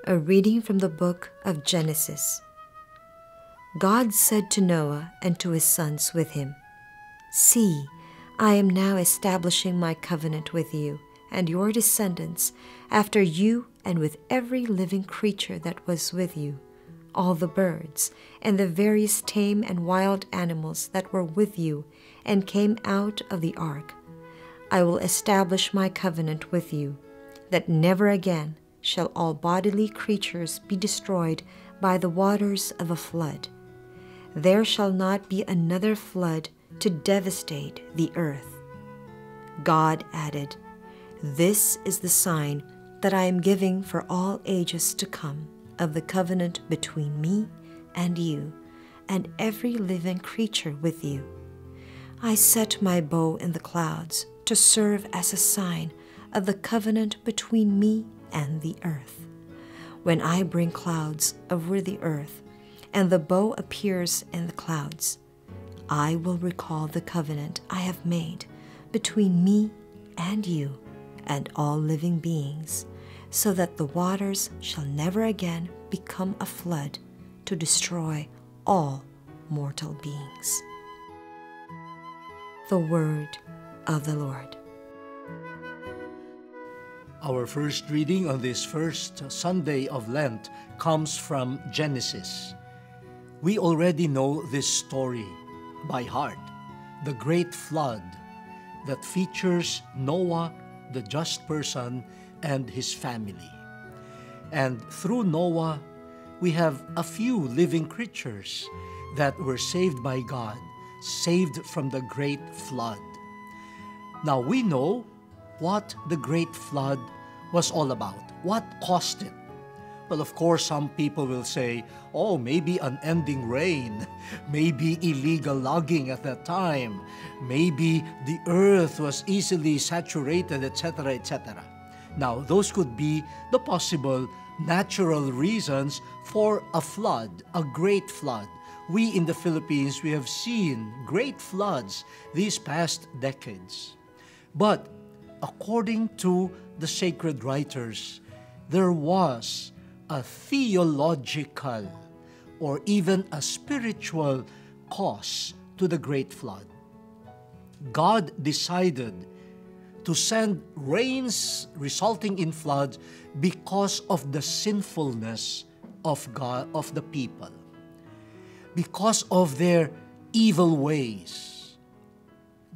A reading from the book of Genesis. God said to Noah and to his sons with him, "See, I am now establishing my covenant with you and your descendants after you, and with every living creature that was with you, all the birds and the various tame and wild animals that were with you and came out of the ark. I will establish my covenant with you, that never again shall all bodily creatures be destroyed by the waters of a flood. There shall not be another flood to devastate the earth." God added, "This is the sign that I am giving for all ages to come of the covenant between me and you and every living creature with you. I set my bow in the clouds to serve as a sign of the covenant between me and the earth. When I bring clouds over the earth, and the bow appears in the clouds, I will recall the covenant I have made between me and you and all living beings, so that the waters shall never again become a flood to destroy all mortal beings." The word of the Lord. Our first reading on this first Sunday of Lent comes from Genesis. We already know this story by heart, the great flood that features Noah, the just person, and his family. And through Noah, we have a few living creatures that were saved by God, saved from the great flood. Now we know what the great flood was all about. What caused it? Well, of course, some people will say, oh, maybe unending rain, maybe illegal logging at that time, maybe the earth was easily saturated, etc., etc. Now, those could be the possible natural reasons for a flood, a great flood. We in the Philippines, we have seen great floods these past decades. But according to the sacred writers, there was a theological or even a spiritual cause to the great flood. God decided to send rains resulting in floods because of the sinfulness of God, of the people, because of their evil ways.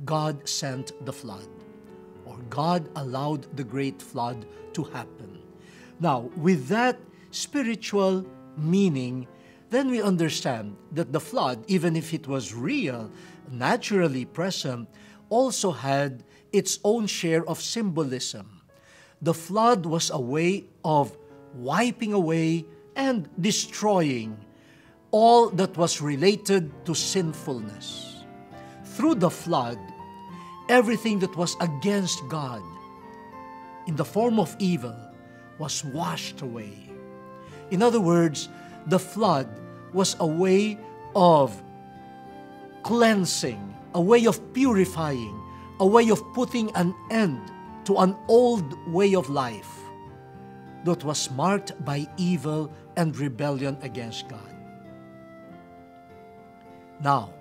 God sent the flood, or God allowed the great flood to happen. Now, with that spiritual meaning, then we understand that the flood, even if it was real, naturally present, also had its own share of symbolism. The flood was a way of wiping away and destroying all that was related to sinfulness. Through the flood, everything that was against God in the form of evil was washed away. In other words, the flood was a way of cleansing, a way of purifying, a way of putting an end to an old way of life that was marked by evil and rebellion against God. Now,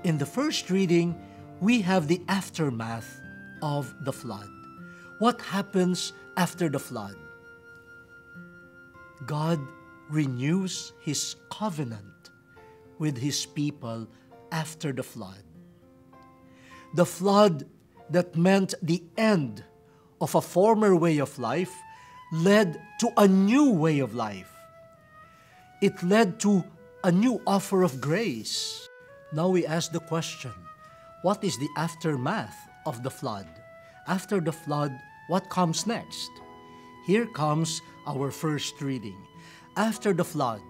in the first reading, we have the aftermath of the flood. What happens after the flood? God renews His covenant with His people after the flood. The flood that meant the end of a former way of life led to a new way of life. It led to a new offer of grace. Now we ask the question, what is the aftermath of the flood? After the flood, what comes next? Here comes our first reading. After the flood,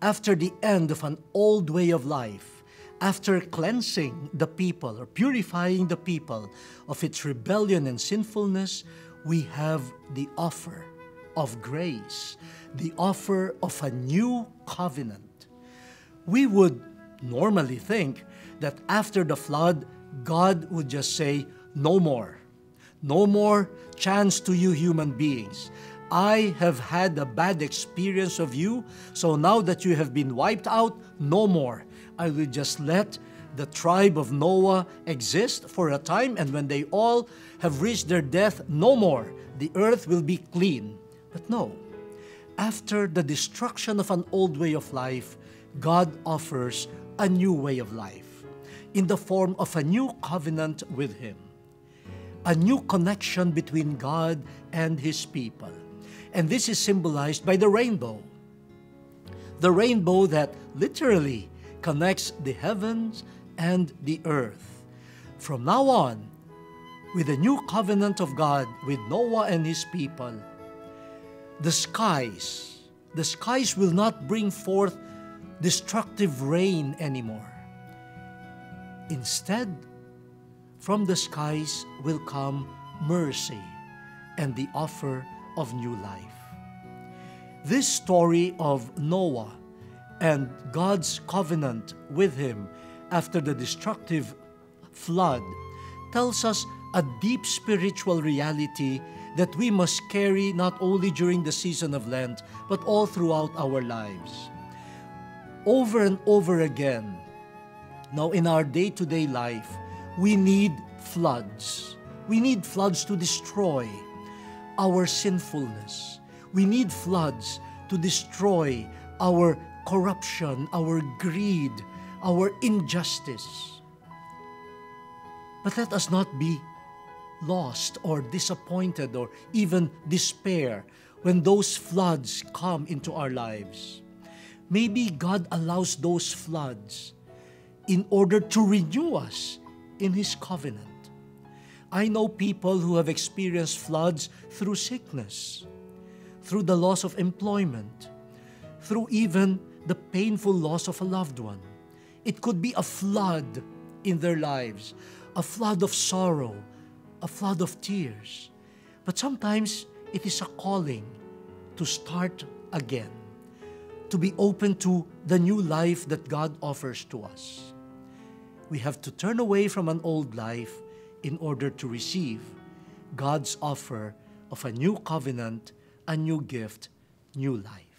after the end of an old way of life, after cleansing the people or purifying the people of its rebellion and sinfulness, we have the offer of grace, the offer of a new covenant. We would normally think that after the flood, God would just say, no more. No more chance to you human beings. I have had a bad experience of you, so now that you have been wiped out, no more. I will just let the tribe of Noah exist for a time, and when they all have reached their death, no more. The earth will be clean. But no. After the destruction of an old way of life, God offers a new way of life in the form of a new covenant with Him, a new connection between God and His people. And this is symbolized by the rainbow that literally connects the heavens and the earth. From now on, with the new covenant of God with Noah and his people, the skies will not bring forth destructive rain anymore. Instead, from the skies will come mercy and the offer of new life. This story of Noah and God's covenant with him after the destructive flood tells us a deep spiritual reality that we must carry not only during the season of Lent, but all throughout our lives. Over and over again, now in our day-to-day life, we need floods. We need floods to destroy our sinfulness. We need floods to destroy our corruption, our greed, our injustice. But let us not be lost or disappointed or even despair when those floods come into our lives. Maybe God allows those floods in order to renew us in His covenant. I know people who have experienced floods through sickness, through the loss of employment, through even the painful loss of a loved one. It could be a flood in their lives, a flood of sorrow, a flood of tears. But sometimes it is a calling to start again, to be open to the new life that God offers to us. We have to turn away from an old life in order to receive God's offer of a new covenant, a new gift, new life.